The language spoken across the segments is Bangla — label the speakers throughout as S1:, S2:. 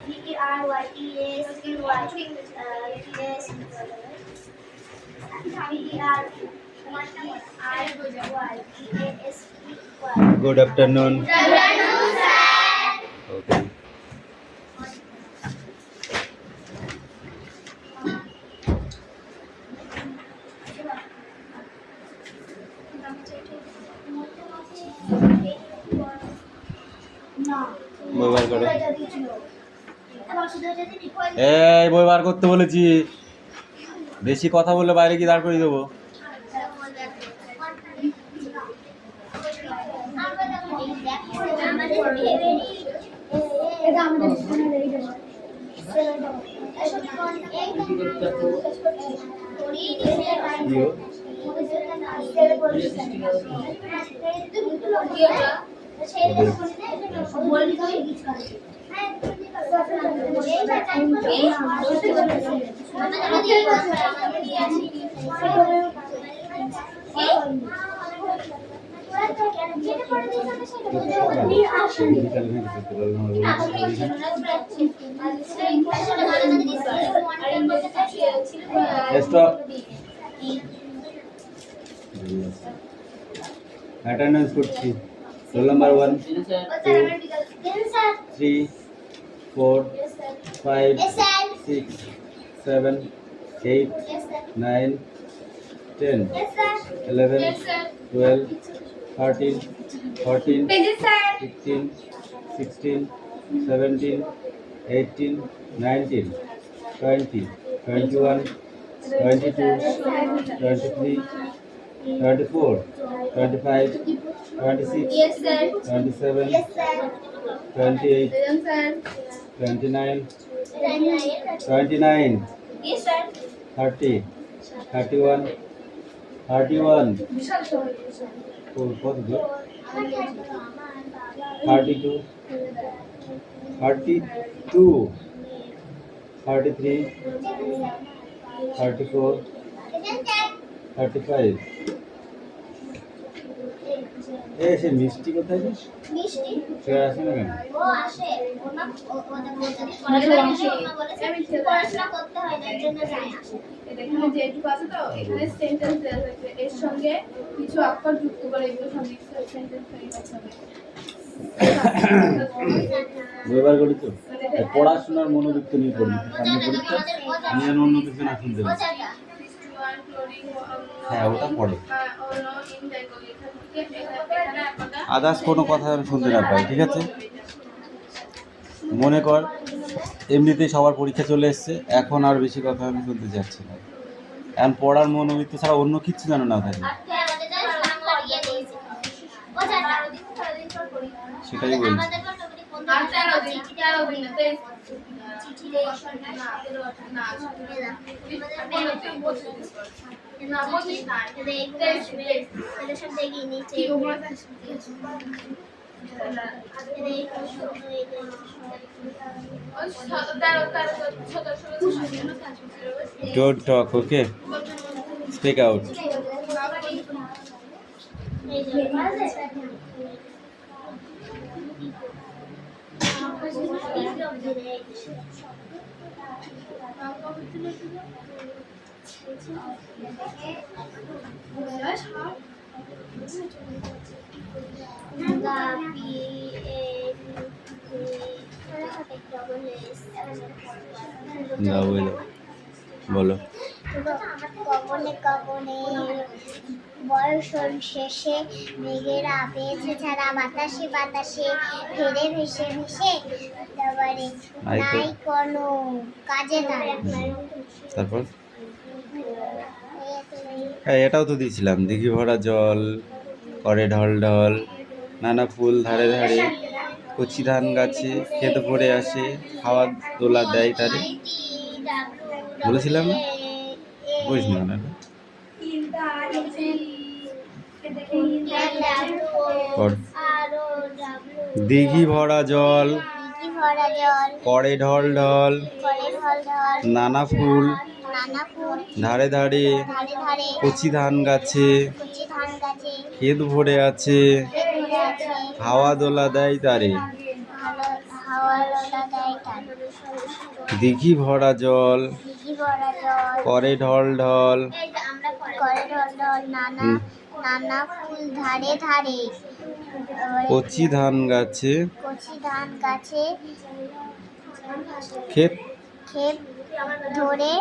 S1: Good afternoon.
S2: Good afternoon, sir.
S1: Okay. বই বার করো। এই বই বার করতে বলেছি। বেশি কথা বললে বাইরে কি দাঁড় করিয়ে দেবো। Attendance করছি। Roll number 1, 2, 3, 4, 5, 6, 7, 8, 9, 10, 11, 12, 13, 14, 15, 16, 17, 18, 19, 20, 21, 22, 23, 24, 25, 26, 27, 28, 29, 30, 31, 32, 33, 34, 35. সে মিষ্টি কোথায় যে মিষ্টি সে আসে না কেন ও আসে পড়াশোনা করতে হয় না এর জন্য যায় আসে
S3: এখানে যেটুকু আছে তো এখানে সেন্টেন্স দেওয়া হয়েছে এর সঙ্গে কিছু অক্ষর যুক্ত করে এগুলো সংযুক্ত সেন্টেন্স তৈরি করতে হবে।
S1: ব্যবহার করি তো পড়াশোনার মনোযুক্ত নিয়ে পড়বি সামনে পরীক্ষা আমি যেন অন্য কিছু না শুনতে পারি। হ্যাঁ ওটা পড়ে আদার্স কোনো কথা আমি শুনতে না পাই। ঠিক আছে মনে কর এমনিতেই সবার পরীক্ষা চলে এসছে এখন আর বেশি কথা আমি শুনতে চাচ্ছি না। এখন পড়ার মনোবৃত্তি ছাড়া অন্য কিচ্ছু যেন না থাকে সেটাই বলছি। Don't talk, okay? Speak out. বলো
S2: কবনে কবনে বর্ষণ শেষে মেঘেরা পেয়েছে ছাড়া বাতাসে বাতাসে ফেরে ভেসে ভেসে তারপরে নাই কোনো কাজে নাই।
S1: তারপর হ্যাঁ এটাও তো দিয়েছিলাম দিঘি ভরা জল করে ঢল ঢল নানা ফুল ধারে ধারে কচি ধান গাছে ক্ষেত পড়ে আসে হাওয়া দোলা দেয় তারে বলেছিলাম না বলিস না দিঘি ভরা জল করে ঢল ঢল নানা ফুল ধারে ধারে কচি ধান গাছে ক্ষেত ভরে আছে হাওয়া দোলা দেয় তারে দিঘি ভরা জল,
S2: দিঘি ভরা জল,
S1: করে ঢল ঢল,
S2: করে ঢল ঢল, নানা নানা ফুল ধারে ধারে,
S1: কচি ধান গাছে,
S2: কচি ধান গাছে,
S1: ক্ষেত
S2: ক্ষেত ধরে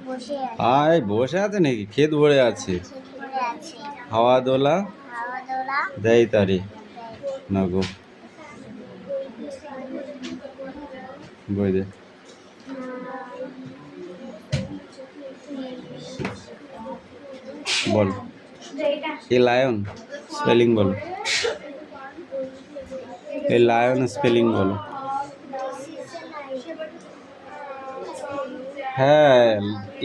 S2: বসে আছে,
S1: বসে আছে নাকি? ক্ষেত ভরে আছে,
S2: ক্ষেত ধরে আছে,
S1: হাওয়া দোলা
S2: হাওয়া দোলা
S1: দেয় তারে। না গো, বই দে। বল, এ লায়ন স্পেলিং বলো, এ লায়ন স্পেলিং বলো। হ্যাঁ,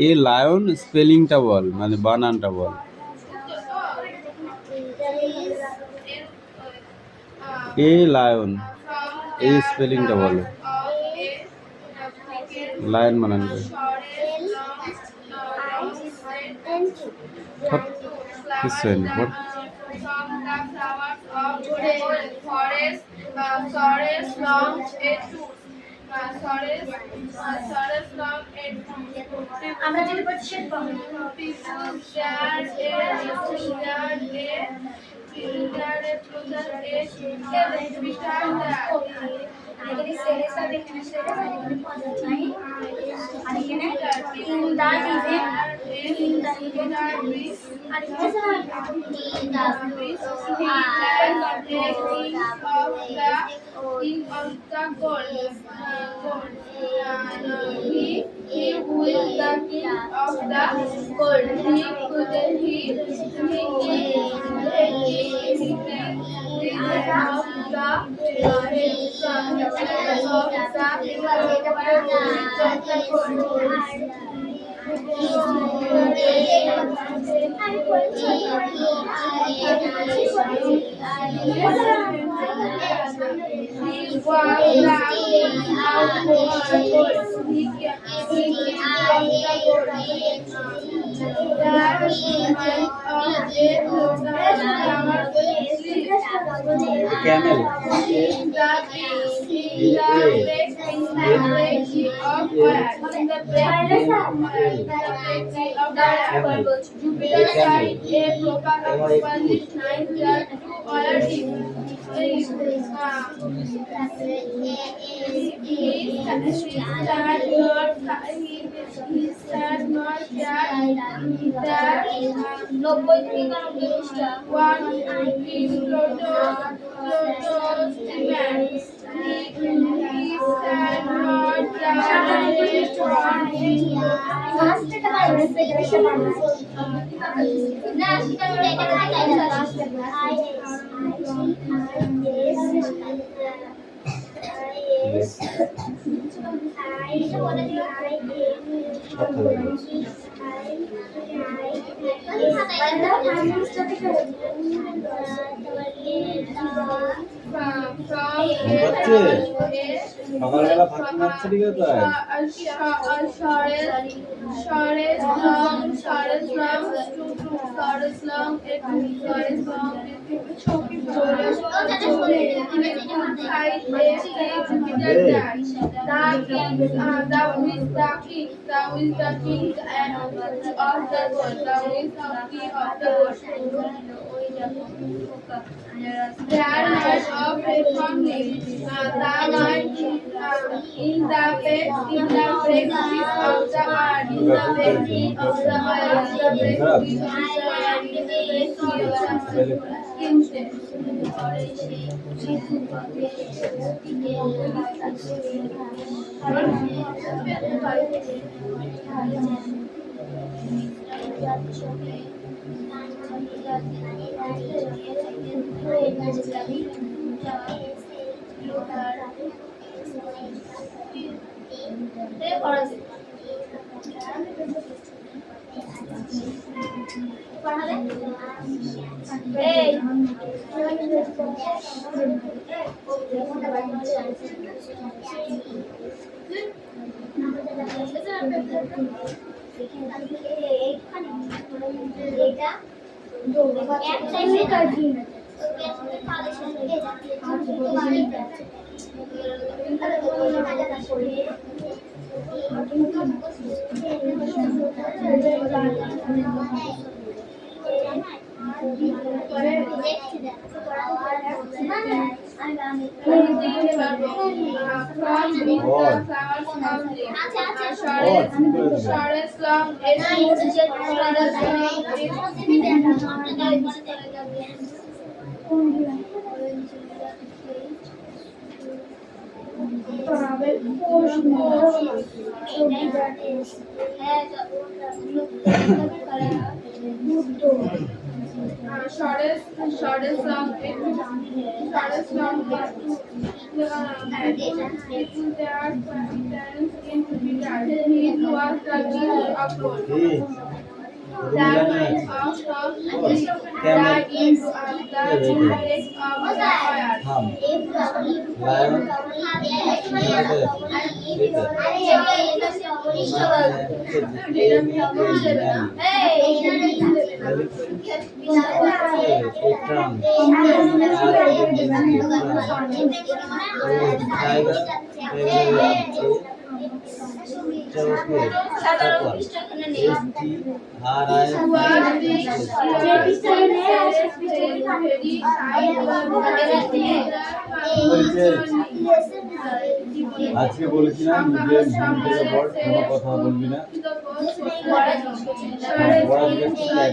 S1: এ লায়ন স্পেলিংটা বল, মানে বানানটা বল। এ লায়ন, এই স্পেলিংটা বলো, লায়ন বানান করে। কিছু হয়নি, বল।
S2: আমরা যেটা করছি সেটা
S3: He who is the king of the gold. He
S1: Camel. সকালবেলা ফাঁকি মারছে ঠিক আছে।
S3: Shortest long shortest long shortest long people their parents in Jupiter. He was the leader of gold. That kind of stuff that into the index of the fire.
S1: আজকে বলেছিলাম নিজের ঘুম থেকে পর কোনো কথা বলবি না। পড়া জিজ্ঞেস করলে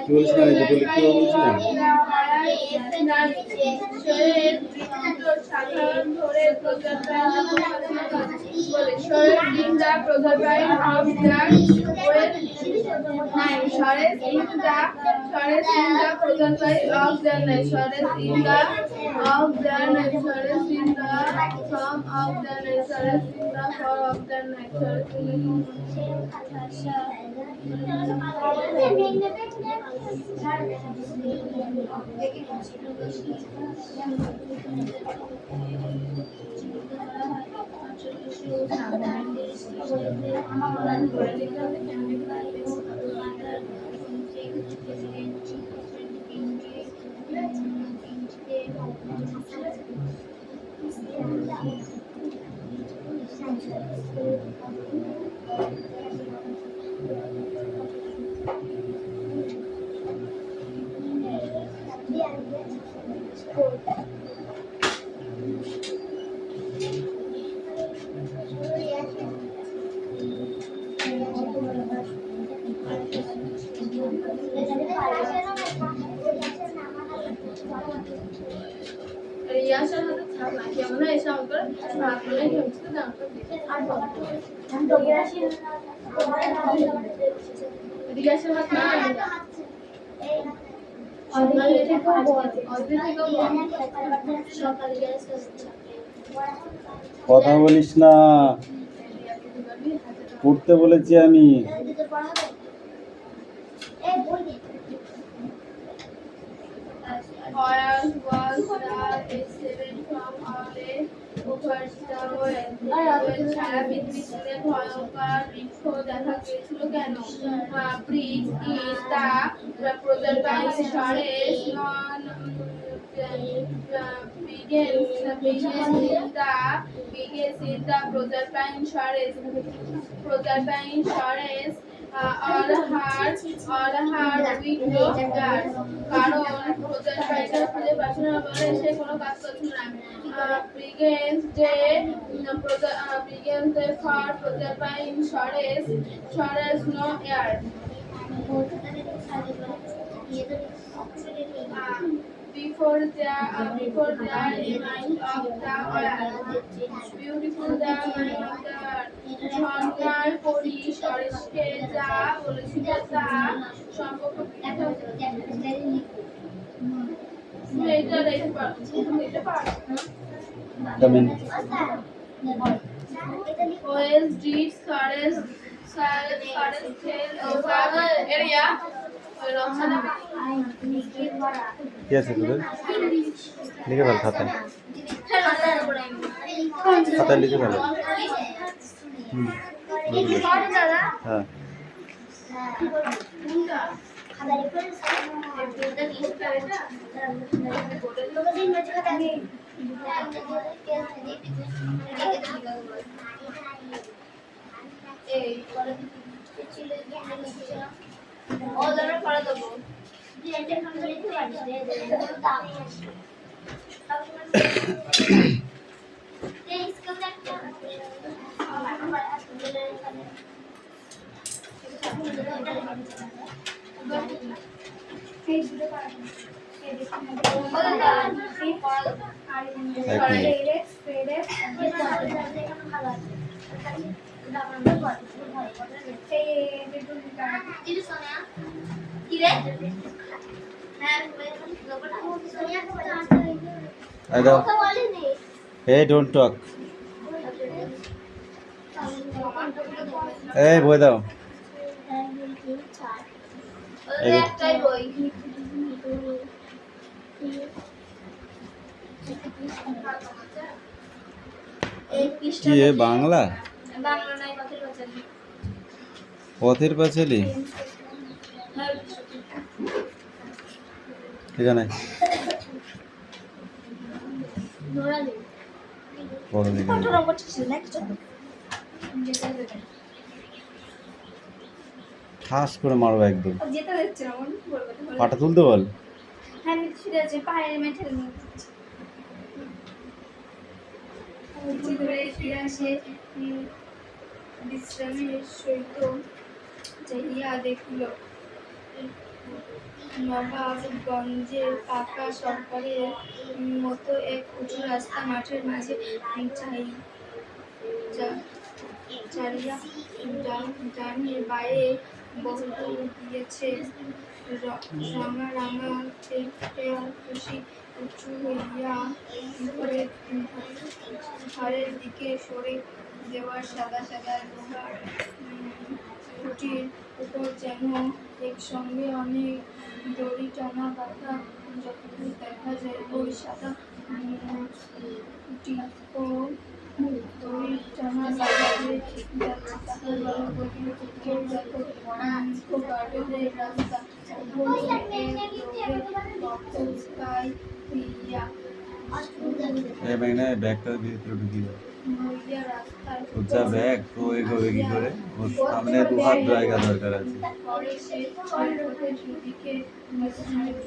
S1: কি বলছিলাম এই দুটো লিখতে বলছিলাম।
S3: সাধারণ ধরে প্রজাপ্রায় of the Shortest in the prototype of the night. Shortest in the of the night. Shortest in the from of the night. Shortest in the for of the night. Shortest in রিয়াসার হাতে ছাপ নাকি আমরা এসে আমাদের ছাপ বলে হচ্ছে না রিয়াসার হাত না
S1: কথা বলিস না, পড়তে বলেছি আমি।
S3: Ours was the seven from all over the world. সারা পৃথিবী জুড়ে ভয়ঙ্কর বৃক্ষ দেখা গিয়েছিল কেন? Breeze is the prototype shortest non biggest in the prototype shortest or hard weak guard. কারণ প্রজাপ্রাণীরা খুঁজে পাচ্ছে না বলে সে কোনো কাজ করছে না। Begins the for প্রজাপ্রাণী shortest no air. Before there mind of the earth. Beautiful the mind of the earth. ঝর্ণার পরি সরেশকে যা বলেছিল তা সম্পর্ক এটা দেখতে পারো এটা পারো OS deeds forest tail over area
S1: কি আছে তোদের? লিখে ফেল খাতায়, খাতায় লিখে ফেল। হ্যাঁ
S3: এই ওদের করে দেবো
S1: এক মিনিট। এই দাও। এই ডোন্ট টক। এই বই দাও।
S3: একটাই বই
S1: কি এ বাংলা?
S3: বাংলা নাই পথের পাঁচালী
S1: পথের পাঁচালী এখানে পড়ো এখানে। ঠাস করে মারবো একদম।
S3: যেতে দিচ্ছে না মনে বলবো
S1: পাটা তুলতে বল।
S3: হ্যাঁ আমি ছুটে আছে পায়ের মেঠে নিয়ে ধরে ফিরে আসে বিশ্রামের সহিত চাহিয়া দেখল নবাবগঞ্জের পাকা সরকারের মতো এক উঁচু রাস্তা মাঠের মাঝে চারিয়া ডানের বাইরে বহুদূর গিয়েছে রাঙা রাঙা খুশি উঁচু হইয়া ধারের দিকে সরে দেওয়ার সাদা সাদা লোহার খুঁটির উপর যেন একসঙ্গে অনেক দড়ি টানা বাঁধা যতদূর দেখা যায় ওই সাদা খুঁটি ও দড়ি টানা বাঁধা যে যাচ্ছে তাহার বলা বলিল কেউ দেখো গার্ডেনের রাস্তা অবস্থায় হইয়া
S1: এই ব্যাগটা ভিতরে ঢুকিয়ে দাও।
S3: হইয়া রাস্তায়
S1: যা ব্যাগ তো এগোবে কি করে? ওর সামনে দু হাত জায়গা দরকার আছে।
S3: পরে সে পথের দুদিকে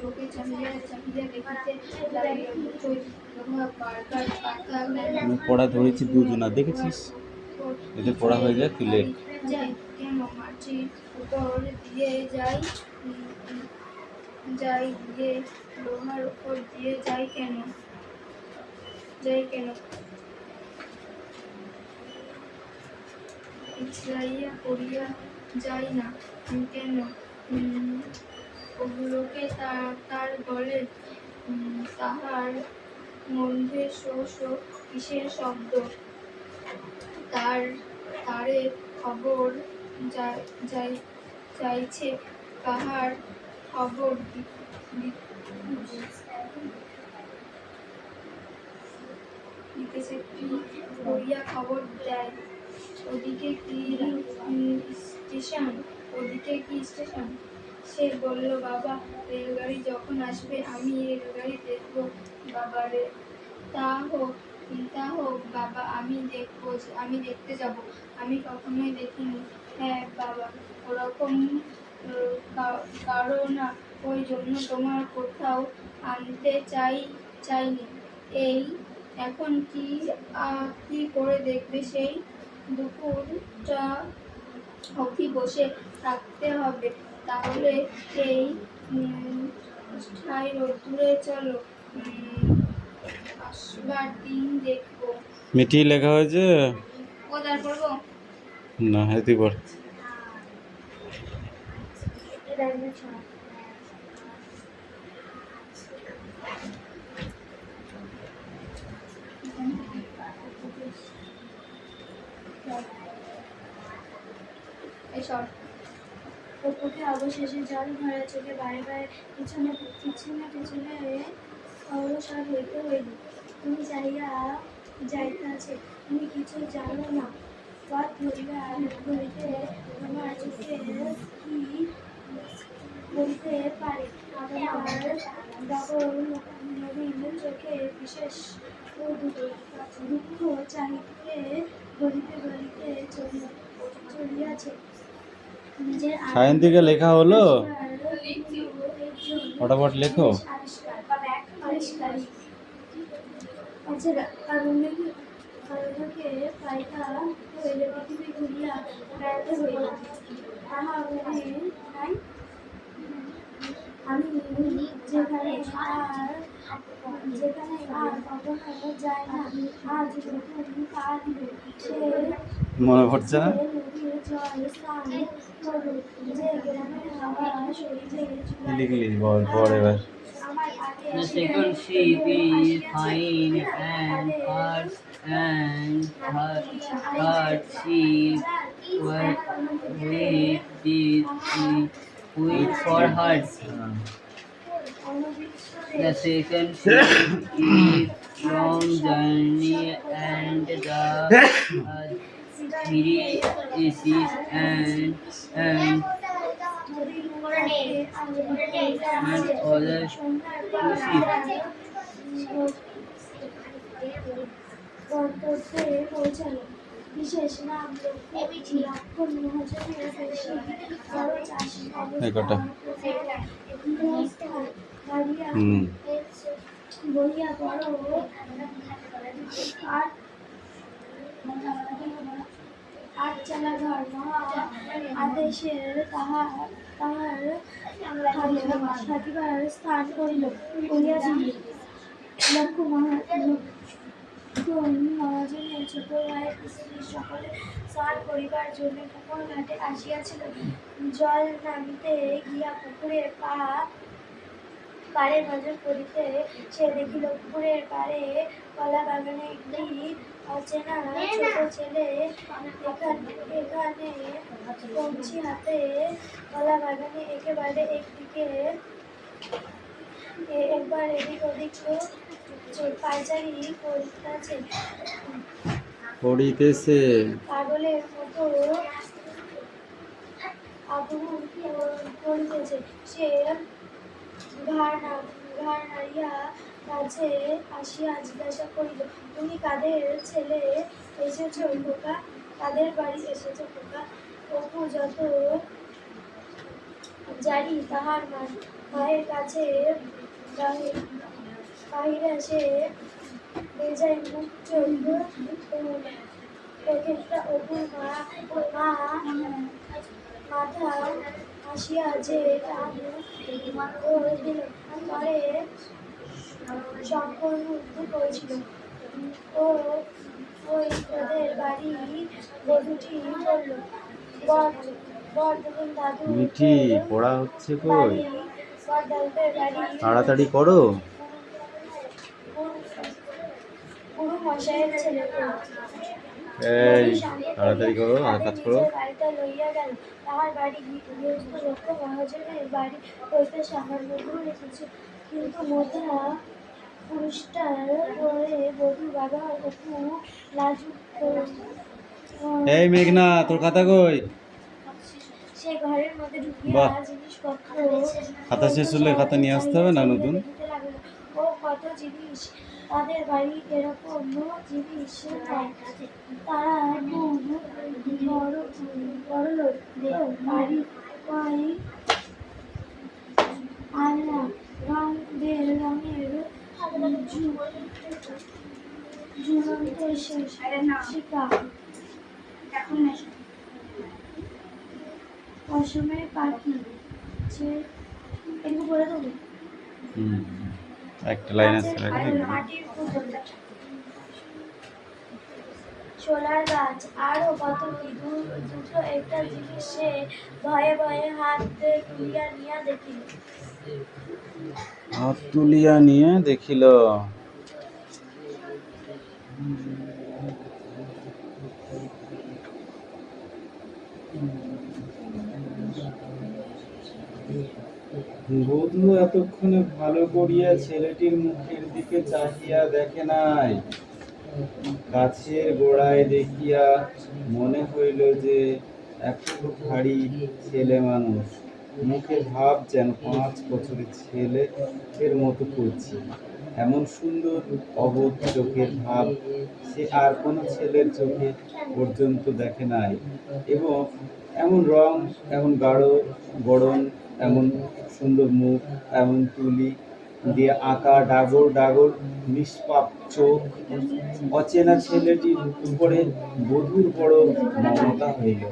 S3: চোখে চাহিয়া চাহিয়া দেখিতে লাগিল দুটোই লোহা বার্গার পাতা
S1: আমি পড়া ধরেছি দুজনা, দেখেছিস? যদি পড়া হয়ে যায় তুই লেট।
S3: যাই কেন মাটির উপর দিয়ে যাই দিয়ে লোহার উপর দিয়ে যাই কেন পিছলাইয়া পড়িয়া যায় না কেন? ওগুলোকে তার গলে তাহার মধ্যে শো শো কিসের শব্দ? তারে খবর চাইছে, কাহার খবর দিতেছে? কি করিয়া খবর দেয়? ওদিকে কি স্টেশন? সে বলল, বাবা, রেলগাড়ি যখন আসবে আমি রেলগাড়ি দেখবো। বাবারে, তা হোক বাবা, আমি দেখতে যাব। আমি কখনোই দেখিনি। হ্যাঁ বাবা, ওরকম কারো না, ওই জন্য তোমার কোথাও আনতে চাইনি। এই এখন কি করে দেখবে? সেই দুপুরটা অবধি বসে থাকতে হবে। তাহলে এই ঠাই রোদ্দুরে চলো, আসবার দিন দেখবো।
S1: মিটি লেখা হয়েছে
S3: কোথায় পড়বো?
S1: না, হেতি পড়।
S2: অপুকে অবশেষে জল ভরা চোখে বারে বারে পিছনে অবসর হইতে হইল। তুমি যাইতাছে, তুমি কিছু জানো না। পথ ধরিতে তোমার চোখে কি বলিতে পারে। আমার ডবল নবীন চোখে বিশেষ দুঃখ চাহিতে গলিতে গলিতে চলিয়াছে। নিজের
S1: সায়ন্তিকা লেখা হলো?
S3: লিখছি।
S1: ফটাফট লেখো।
S2: আবিষ্কারী আচ্ছা কারণকে পাইতা হইলে পৃথিবী ঘুরিয়া বেড়াতে হইল। তাহা মনে নাই আমি যেখানে আর কখনো যায় না, আজ নতুন পা দিল সে
S1: মনে পড়ছে না?
S2: নদীর জল স্নান করল, যে গ্রামের হাওয়া শরীরে
S1: কি লিখলি বল পর এবার।
S2: আমার আগে
S4: The second sheep is fine and third sheep wait for her. The second sheep is long journey and the three is and other two sheep.
S2: গন্তব্যে পৌঁছালো। বিশেষ নাম লক্ষণ মহাজনের বেশি বড় চাষি
S1: এই কটা।
S2: গাড়িয়া
S1: হুম।
S2: বইয়া বড় আট চালা ঘর মহা আদেশের তাহার থাকিবার স্থান করিল করিয়াছিল। লক্ষ্য মহাজনের ছোট ভাই স্ত্রী সকলে স্নান করিবার জন্য পুকুর ঘাটে আসিয়াছিল। জল নামিতে গিয়া পুকুরের পাড়ে নজর করিতে সে দেখিল পুকুরের পাড়ে কলা বাগানে একটি অচেনা ছোট ছেলে এখানে কঞ্চি হাতে কলা বাগানে একেবারে একদিকে একবার এদিক ওদিক পায়চারি
S1: পড়িতেছে
S2: পাগলের মতো আগ্রহ করিতেছে। সে ঘাড় নাড়িয়া কাছে আসিয়া জিজ্ঞাসা করিল, তুমি কাদের ছেলে এসেছ খোকা? কাদের বাড়ি এসেছ খোকা? অপু যত জানি তাহার মায়ের কাছে বাহিরে সে বেজায় মুখ চোখ প্রত্যেকটা অপুর মা মাথা আসিয়া যে দিল পরে সম্পূর্ণ উত্তর করেছিল। ওই ওদের বাড়ি বধূটি বলল, বর দেখুন দাদু
S1: মিঠি পড়া হচ্ছে কই?
S2: বর দাদুদের বাড়ি
S1: তাড়াতাড়ি করো।
S2: গুরু মশাইয়ের ছেলে।
S1: এই তাড়াতাড়ি করো, আর কাজ করো।
S2: বাড়িটা লইয়া গেল। তাহার বাড়ি গৃহস্থ লক্ষ্য মহাজনের বাড়ি হইতে সামান্য দূরে কিছু, কিন্তু মধ্যা পুরুষটার পরে বধূ বাবা অপু লাজুক
S1: এই মেঘনা তোর খাতা কই?
S2: সে ঘরের মধ্যে ঢুকিয়া
S1: বাহ।
S2: জিনিসপত্র
S1: খাতা শেষ হলে খাতা নিয়ে আসতে হবে না নতুন?
S2: দেখিতে লাগিল। ও কত জিনিস, তাদের বাড়ি এরকম জিনিস পায়। তারা খুব বড়লোক। বাড়ি কয় আয়না, রঙের ঝুলন্ত শিকা, অসমের পাখি, যে এগুলো বলে দেবো।
S1: হুম, একটা লাইন আছে
S2: মাটির পুতুল, ছোলার গাছ, আরো কত কি। দুটো একটা জিনিস সে ভয়ে ভয়ে হাত তুলিয়া নিয়া দেখিল।
S1: হাত তুলিয়া নিয়ে দেখিল। বধূ এতক্ষণে ভালো করিয়া ছেলেটির মুখের দিকে চাহিয়া দেখে নাই। গাছের গোড়ায় দেখিয়া মনে হইল যে একটু ভারী ছেলে মানুষ। মুখের ভাব যেন 5 বছরের ছেলে এর মতো করছে। এমন সুন্দর অবোধ চোখের ভাব সে আর কোনো ছেলের চোখে পর্যন্ত দেখে নাই, এবং এমন রং, এমন গাঢ় গড়ন, এমন সুন্দর মুখ, এমন তুলি দিয়ে আঁকা ডাগর ডাগর নিষ্পাপ চোখ। অচেনা ছেলেটির উপরে বধূর বড় মমতা হইল।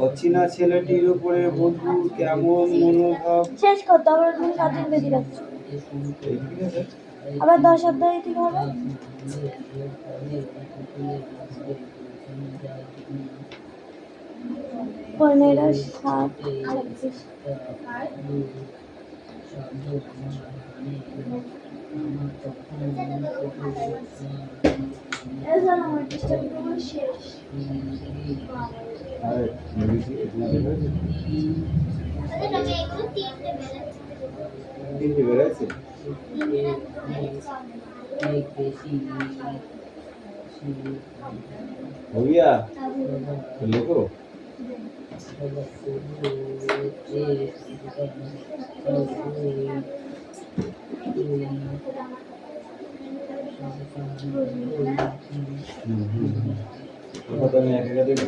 S1: অচেনা ছেলেটির উপরে বধূর কেমন মনোভাব।
S2: শেষ করতে আবার তুমি 7 দিন বেশি রাখছো,
S1: এই ঠিক আছে।
S2: আবার 10 অধ্যায় ঠিক হবে। পনেরো 7 26 আমার ডিস্টার্ব করবো শেষ।
S1: আরে মেডিসি এখানে হয়েছে, তিনটে বেড়েছে। হইয়া তো লেখো। ওটা তো আমি এক একা দেবো।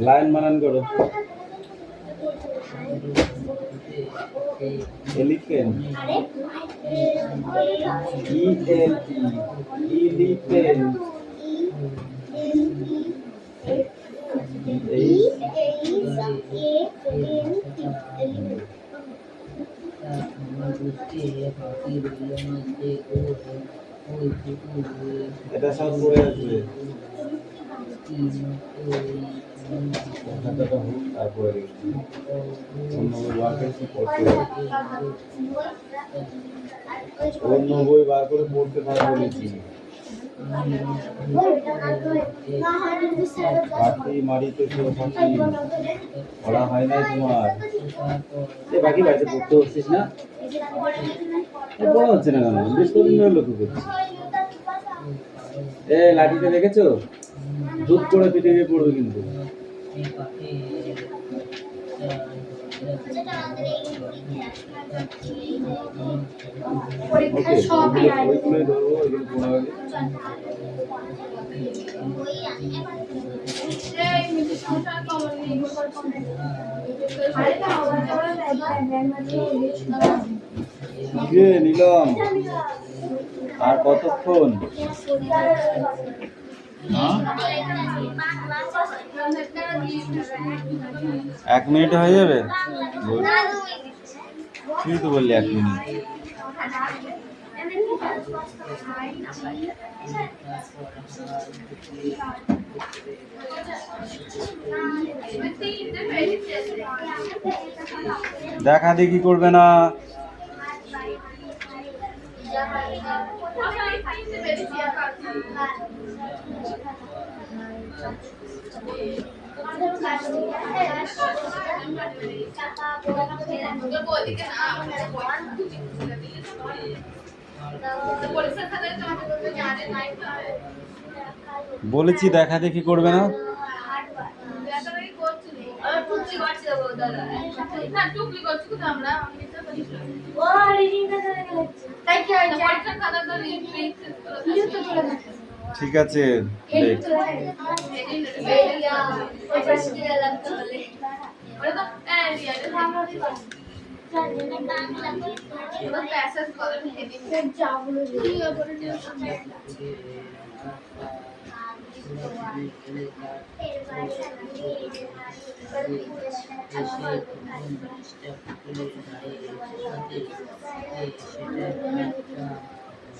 S1: লাইন বানান করো। এলিফ্যান্ট, এলিফ্যান্ট, এটা সব পড়ে আসবে। কথাটা হোক তারপরে অন্য ওয়ার্কের কি পড়তে হবে, অন্য বই বার করে পড়তে পারো বলেছি। পাখি মারিতে তো পাখি পড়া হয় নাই তোমার। এই বাকি বাড়িতে পড়তে হচ্ছিস না, পড়া হচ্ছে না কেন? বেশ কদিন ধরে লক্ষ্য করছি। এ লাঠিটা দেখেছো, দুধ করে পিঠে গিয়ে পড়বে কিন্তু।
S2: পরীক্ষায় সবই আয়।
S1: ওইগুলোই ধরবো, ওইগুলো পড়া হবে। নিলাম আর কতক্ষণ? 1 মিনিট হয়ে যাবে। তুই তো বললি 1 মিনিট। দেখা দেখি করবে না। বলেছি দেখা দেখি করবে না। ঠিক আছে,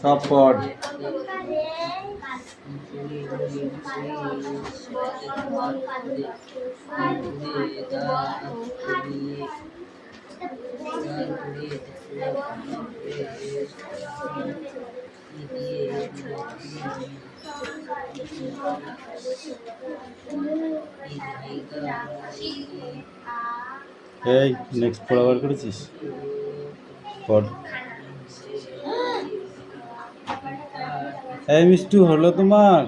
S1: সব পড়। এই নেক্সট পড়া বার করেছিস? পড়। এই মিষ্টু, হলো তোমার?